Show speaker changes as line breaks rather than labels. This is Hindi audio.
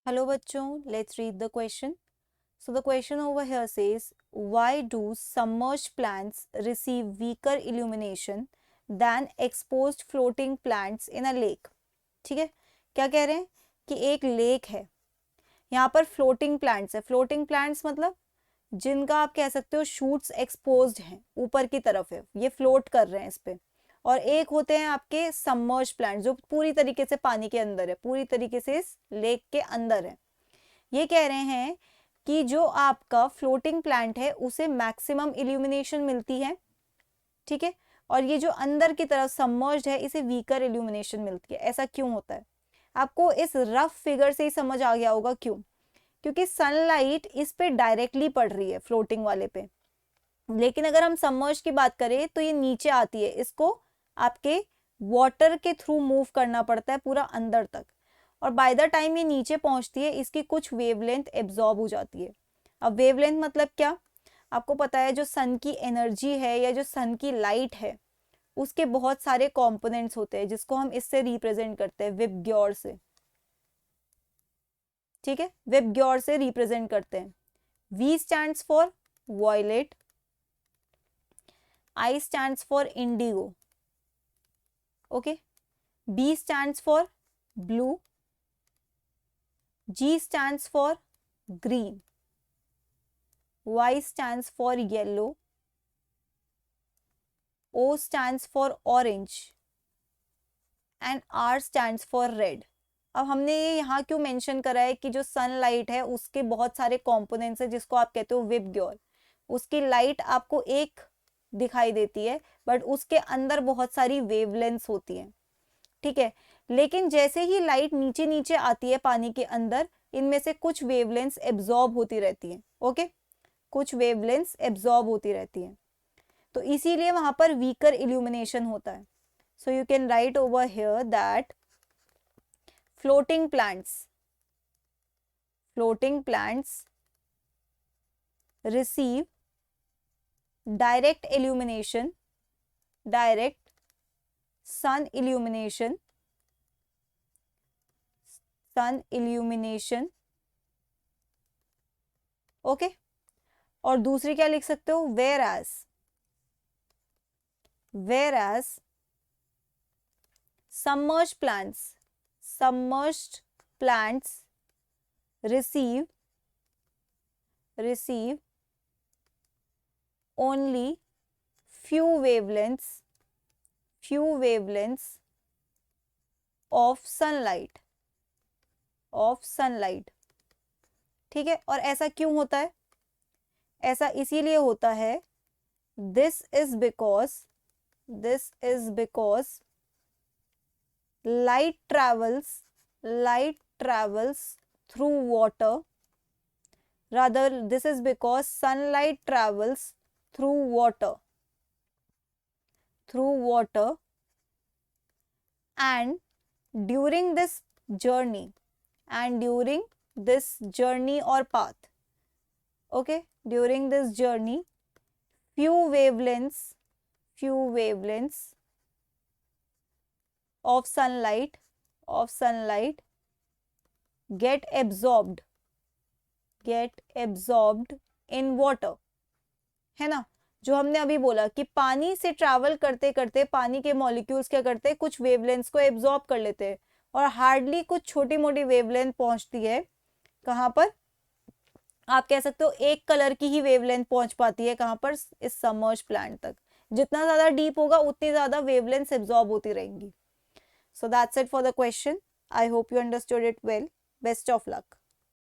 Hello bachchon, let's read the question. So the question over here says, why do submerged plants receive weaker illumination than exposed floating plants in a lake? ठीक है, क्या कह रहे हैं कि एक लेक है, यहाँ पर फ्लोटिंग प्लांट्स है. फ्लोटिंग प्लांट्स मतलब जिनका आप कह सकते हो शूट्स एक्सपोज्ड हैं, ऊपर की तरफ है, ये फ्लोट कर रहे हैं इस पे. और एक होते हैं आपके सबमर्ज प्लांट जो पूरी तरीके से पानी के अंदर है, पूरी तरीके से इस लेक के अंदर है. ये कह रहे हैं कि जो आपका फ्लोटिंग प्लांट है उसे मैक्सिमम इल्यूमिनेशन मिलती है, ठीक है, और ये जो अंदर की तरफ सबमर्ज्ड है इसे वीकर इल्यूमिनेशन मिलती है. ऐसा क्यों होता है? आपको इस रफ फिगर से ही समझ आ गया होगा क्यों. क्योंकि सनलाइट इस पे डायरेक्टली पड़ रही है फ्लोटिंग वाले पे, लेकिन अगर हम सबमर्ज की बात करें तो ये नीचे आती है, इसको आपके वाटर के थ्रू मूव करना पड़ता है पूरा अंदर तक, और बाय द टाइम ये नीचे पहुंचती है इसकी कुछ वेवलेंथ एब्जॉर्ब हो जाती है. अब वेवलेंथ मतलब क्या, आपको पता है जो सन की एनर्जी है या जो सन की लाइट है उसके बहुत सारे कंपोनेंट्स होते हैं जिसको हम इससे रिप्रेजेंट करते हैं विबग्योर से. ठीक है, विबग्योर से रिप्रेजेंट करते हैं. V stands for violet, I stands for indigo, okay, B stands for blue, G stands for green, Y stands for yellow, O stands for orange and R stands for red. अब हमने ये यहाँ क्यों मेंशन करा है कि जो सनलाइट है उसके बहुत सारे कंपोनेंट्स है जिसको आप कहते हो विबग्योर. उसकी लाइट आपको एक दिखाई देती है बट उसके अंदर बहुत सारी वेवलेंथ्स होती हैं, ठीक है. लेकिन जैसे ही लाइट नीचे नीचे आती है पानी के अंदर, इनमें से कुछ वेवलेंथ्स एब्जॉर्ब होती रहती हैं, ओके, कुछ वेवलेंथ्स एब्जॉर्ब होती रहती हैं, तो इसीलिए वहां पर वीकर इल्यूमिनेशन होता है. So you can write over here that floating plants receive direct illumination, direct sun illumination, okay. और दूसरी क्या लिख सकते हो, whereas submerged plants receive only few wavelengths of sunlight. ठीक है, और ऐसा क्यों होता है? ऐसा इसीलिए होता है, this is because light travels through water, rather this is because sunlight travels through water and during this journey or path, okay, during this journey few wavelengths of sunlight get absorbed in water, है ना. जो हमने अभी बोला कि पानी से ट्रैवल करते करते पानी के मॉलिक्यूल्स क्या करते हैं, कुछ वेवलेंथ्स को एब्जॉर्ब कर लेते हैं, और हार्डली कुछ छोटी मोटी वेवलेंथ पहुंचती है. कहाँ पर आप कह सकते हो एक कलर की ही वेवलेंथ पहुंच पाती है, कहाँ पर, इस सबमर्ज प्लांट तक. जितना ज्यादा डीप होगा उतनी ज्यादा वेवलेंथ्स एब्जॉर्ब होती रहेंगी. So that's it for the question. I hope you understood it well. Best of luck.